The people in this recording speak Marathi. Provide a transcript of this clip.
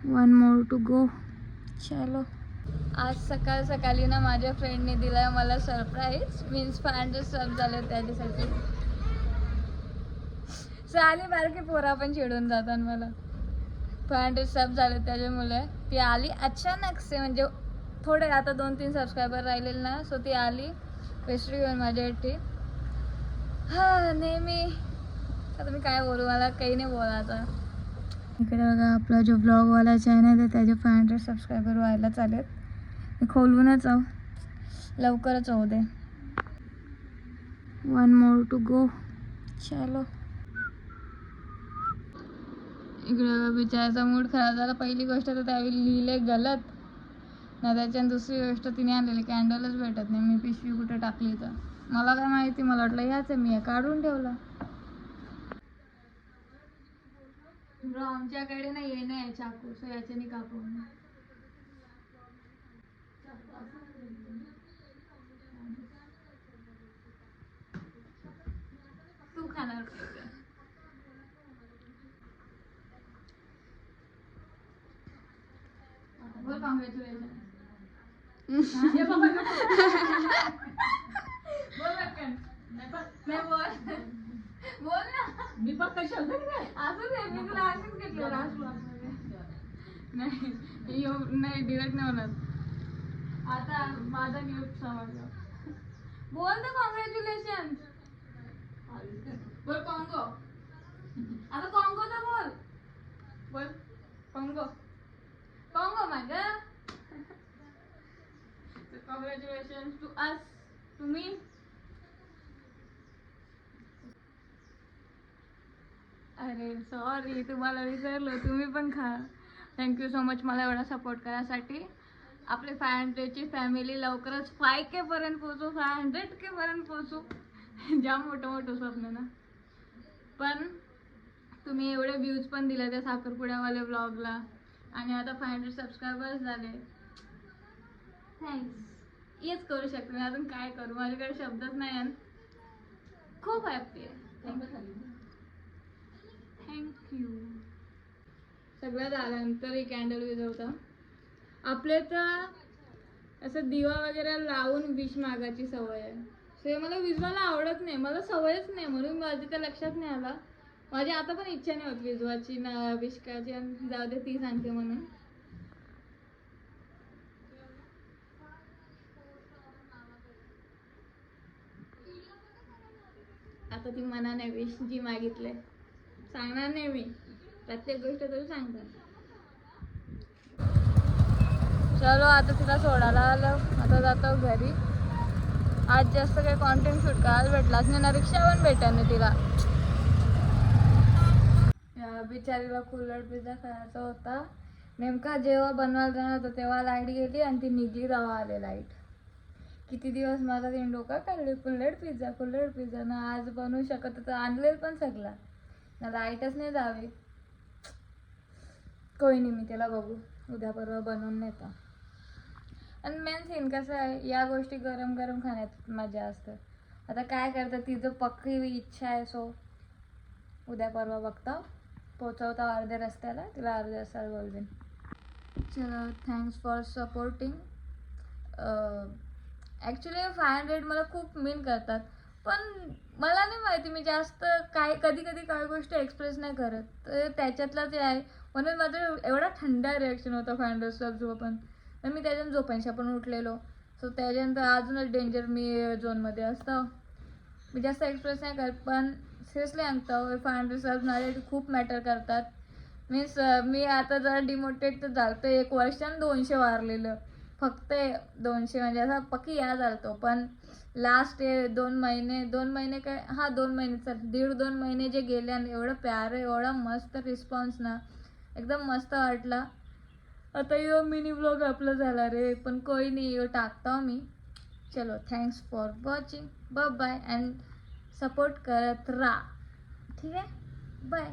1 more to go. चलो. आज सकाळी ना माझ्या फ्रेंडने दिला मला सरप्राईज. मीन्स 500 सब झाले त्याच्यासाठी. साली बारकी पोरा पण चिडून जातात मला. 500 सब झाले त्याच्यामुळे ती आली अचानक से, म्हणजे थोडे आता 2-3 सबस्क्रायबर राहिलेले ना, सो ती आली पेस्ट्री घेऊन माझ्यासाठी. हा नेहमी आता मी काय बोलू, मला काही नाही बोलायचं. इकडे बघा आपला जो ब्लॉगवाला चॅनल आहे त्याचे 500 सबस्क्रायबर व्हायला चालेत. मी खोलूनच आहो, लवकरच होऊ दे. 1 more to go. चलो. इकडे बिचाराचा मूड खराब झाला. पहिली गोष्ट तर त्यावेळी लिहिले गलत ना, त्याच्यानं दुसरी गोष्ट तिने आणलेली कॅन्डलच भेटत नाही. मी पिशवी कुठे टाकली तर मला काय माहिती, मला वाटलं ह्याच आहे, मी काढून ठेवला. ब्रो आमच्याकडे ना ये नाही चाकू, सो याच्याने कापू. तू खाणार बोल कॉंग्रॅच्युलेशन. बोल ना. मी पण कशाला असं नाही, मी तुला असंच घेतलं नाही डिरेक्ट नाही होणार. आता माझा गिफ्ट समजलं. बोल ना कॉंग्रॅच्युलेशन. बोल कॉंगो. आता कॉंगो तर बोल. बोल कॉंगो. कॉंगो माझा. Congratulation to us, to me. अरे सॉरी, तुम्हाला विसरलो. तुम्ही पण खा. थँक्यू सो मच मला एवढा सपोर्ट करायसाठी. आपले 500ची फॅमिली लवकरच 5K पर्यंत पोहोचू, 500K पर्यंत पोहोचू. जाम मोठं स्वप्न ना. पण तुम्ही एवढे व्ह्यूज पण दिले त्या साखरपुड्यावाले व्लॉगला, आणि आता 500 सबस्क्रायबर्स झाले. थँक्स. हेच करू शकते मी, अजून काय करू, माझ्याकडे शब्दच नाही. खूप हॅप्पी आहे. थँक्यू. सगळं झाल्यानंतर ही कॅन्डल विझवता. आपले तर असं दिवा वगैरे लावून विश मागायची सवय आहे. ते मला विझवायला आवडत नाही, मला सवयच नाही, म्हणून माझ्या त्या लक्षात नाही आला. माझी आता पण इच्छा नाही होत विझवायची ना, विश करायची. जाऊ दे, ती सांगते म्हणून. आता ती मनाने विश जी मागितले सांगणार नाही मी, प्रत्येक गोष्ट तरी सांगतात. चलो आता तिला सोडायला आलो, आता जातो घरी. आज जास्त काही कॉन्टेंट शूट करायला भेटलाच नाही ना, रिक्षा पण भेटत नाही तिला. बिचारीला कुल्हड पिझ्झा खायचा होता. नेमका जेव्हा बनवायला जाणार होतं तेव्हा लाईट गेली आणि ती निघली तेव्हा आले लाईट. किती दिवस माझा तीन डोका काढले, कुल्हड पिझ्झा ना. आज बनवू शकत होतं, आणलेलं पण सगळा ना, लाईटच नाही जावे. कोई नाही, मी त्याला बघू उद्या परवा बनवून नेता. आणि मेन सीन कसं आहे, या गोष्टी गरम गरम खाण्यात मजा असते. आता काय करतं, तिचं पक्की इच्छा आहे, सो उद्या परवा बघता पोचवता अर्ध्या रस्त्याला, तिला अर्ध्या रस्त्याला बोलवेन. चलो, थँक्स फॉर सपोर्टिंग. ॲक्च्युली 500 मला खूप मीन करतात, पण मला नाही माहिती, मी जास्त काय कधी काही गोष्टी एक्सप्रेस नाही करत, तर त्याच्यातलं ते आहे. म्हणून माझं एवढा थंडा रिॲक्शन होता 500 सब पण. तर मी त्याच्यानं झोपायच्या पण उठलेलो, सो त्याच्यानंतर अजूनच डेंजर मी झोनमध्ये असतं. मी जास्त एक्सप्रेस नाही करत, पण सिरियसली सांगतो 500 सब माझ्यासाठी खूप मॅटर करतात. मीन्स मी आता जरा डिमोटिवेट तर झालं तर 1 वर्षानं 200 वारलेलं, फक्त 200 म्हणजे असा पक्की या झालतो. पण लास्ट 2 महिने काय, हां 2 महिने चल, 1.5-2 महिने जे गेले आणि एवढं प्यार, एवढा मस्त रिस्पॉन्स ना, एकदम मस्त वाटला. आता यो मिनी ब्लॉग आपला झाला रे, पण कोई नाही, यो टाकतो मी. चलो, thanks for watching, bye and support करत राहा. ठीक आहे, बाय.